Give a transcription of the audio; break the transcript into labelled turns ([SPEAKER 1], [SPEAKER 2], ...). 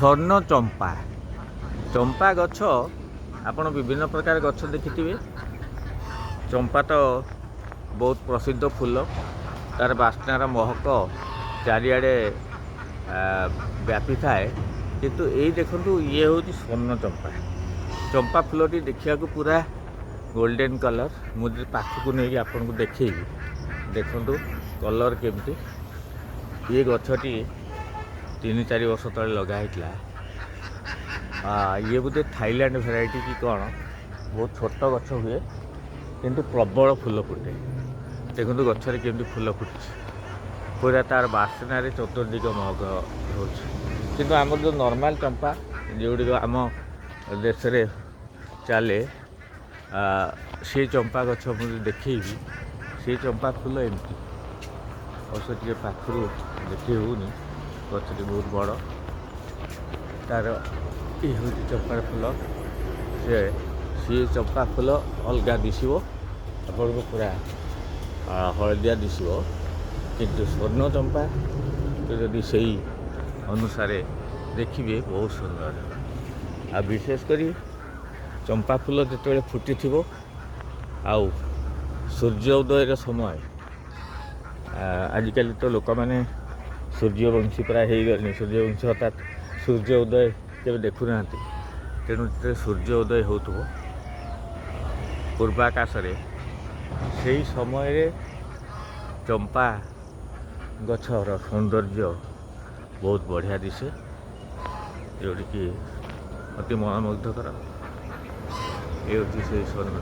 [SPEAKER 1] ସ୍ୱର୍ଣ୍ଣ ଚମ୍ପା ଚମ୍ପା ଗଛ ଆପଣ ବିଭିନ୍ନ ପ୍ରକାର ଗଛ ଦେଖିଥିବେ। ଚମ୍ପା ତ ବହୁତ ପ୍ରସିଦ୍ଧ ଫୁଲ, ତାର ବାସ୍ନାର ମହକ ଚାରିଆଡ଼େ ବ୍ୟାପିଥାଏ। କିନ୍ତୁ ଏଇ ଦେଖନ୍ତୁ, ଇଏ ହେଉଛି ସ୍ୱର୍ଣ୍ଣ ଚମ୍ପା। ଚମ୍ପା ଫୁଲଟି ଦେଖିବାକୁ ପୁରା ଗୋଲ୍ଡେନ୍ କଲର୍। ମୁଁ ଯଦି ପାଖକୁ ନେଇକି ଆପଣଙ୍କୁ ଦେଖେଇବି, ଦେଖନ୍ତୁ କଲର୍ କେମିତି। ଇଏ ଗଛଟି 3-4 ବର୍ଷ ତଳେ ଲଗା ହେଇଥିଲା। ଇଏ ବୋଧେ ଥାଇଲାଣ୍ଡ ଭେରାଇଟି କି କ'ଣ, ବହୁତ ଛୋଟ ଗଛ ହୁଏ କିନ୍ତୁ ପ୍ରବଳ ଫୁଲ ଫୁଟେ। ଦେଖନ୍ତୁ ଗଛରେ କେମିତି ଫୁଲ ଫୁଟୁଛି, ପୁରା ତାର ବାସ୍ନାରେ ଚତୁର୍ଦିଗ ମହକ ହେଉଛି। କିନ୍ତୁ ଆମର ଯେଉଁ ନର୍ମାଲ ଚମ୍ପା, ଯେଉଁଗୁଡ଼ିକ ଆମ ଦେଶରେ ଚାଲେ, ସେ ଚମ୍ପା ଗଛ ମୁଁ ଦେଖେଇବି, ସେ ଚମ୍ପା ଫୁଲ ଏମିତି। ଅବଶ୍ୟ ଟିକେ ପାଖରୁ ଦେଖି ହେଉନି, ଗଛଟି ବହୁତ ବଡ଼। ତାର ଇଏ ହେଉଛି ଚମ୍ପାର ଫୁଲ। ସିଏ ଚମ୍ପା ଫୁଲ ଅଲଗା ଦିଶିବ ଆପଣଙ୍କୁ, ପୁରା ହଳଦିଆ ଦିଶିବ। କିନ୍ତୁ ସ୍ୱର୍ଣ୍ଣ ଚମ୍ପା ଯଦି ସେଇ ଅନୁସାରେ ଦେଖିବେ, ବହୁତ ସୁନ୍ଦର। ଆଉ ବିଶେଷ କରି ଚମ୍ପା ଫୁଲ ଯେତେବେଳେ ଫୁଟିଥିବ, ଆଉ ସୂର୍ଯ୍ୟ ଉଦୟର ସମୟ, ଆଜିକାଲି ତ ଲୋକମାନେ ସୂର୍ଯ୍ୟବଂଶୀ ପ୍ରାୟ ହେଇଗଲେଣି। ସୂର୍ଯ୍ୟବଂଶୀ ଅର୍ଥାତ୍ ସୂର୍ଯ୍ୟ ଉଦୟ କେବେ ଦେଖୁନାହାନ୍ତି। ତେଣୁ ଯେତେବେଳେ ସୂର୍ଯ୍ୟ ଉଦୟ ହେଉଥିବ ପୂର୍ବାକାଶରେ, ସେହି ସମୟରେ ଚମ୍ପା ଗଛର ସୌନ୍ଦର୍ଯ୍ୟ ବହୁତ ବଢ଼ିଆ ଦିଶେ, ଯେଉଁଠିକି ଅତି ମନମୁଗ୍ଧକର। ଏ ହେଉଛି ସେହି ସ୍ୱର୍ଣ୍ଣ।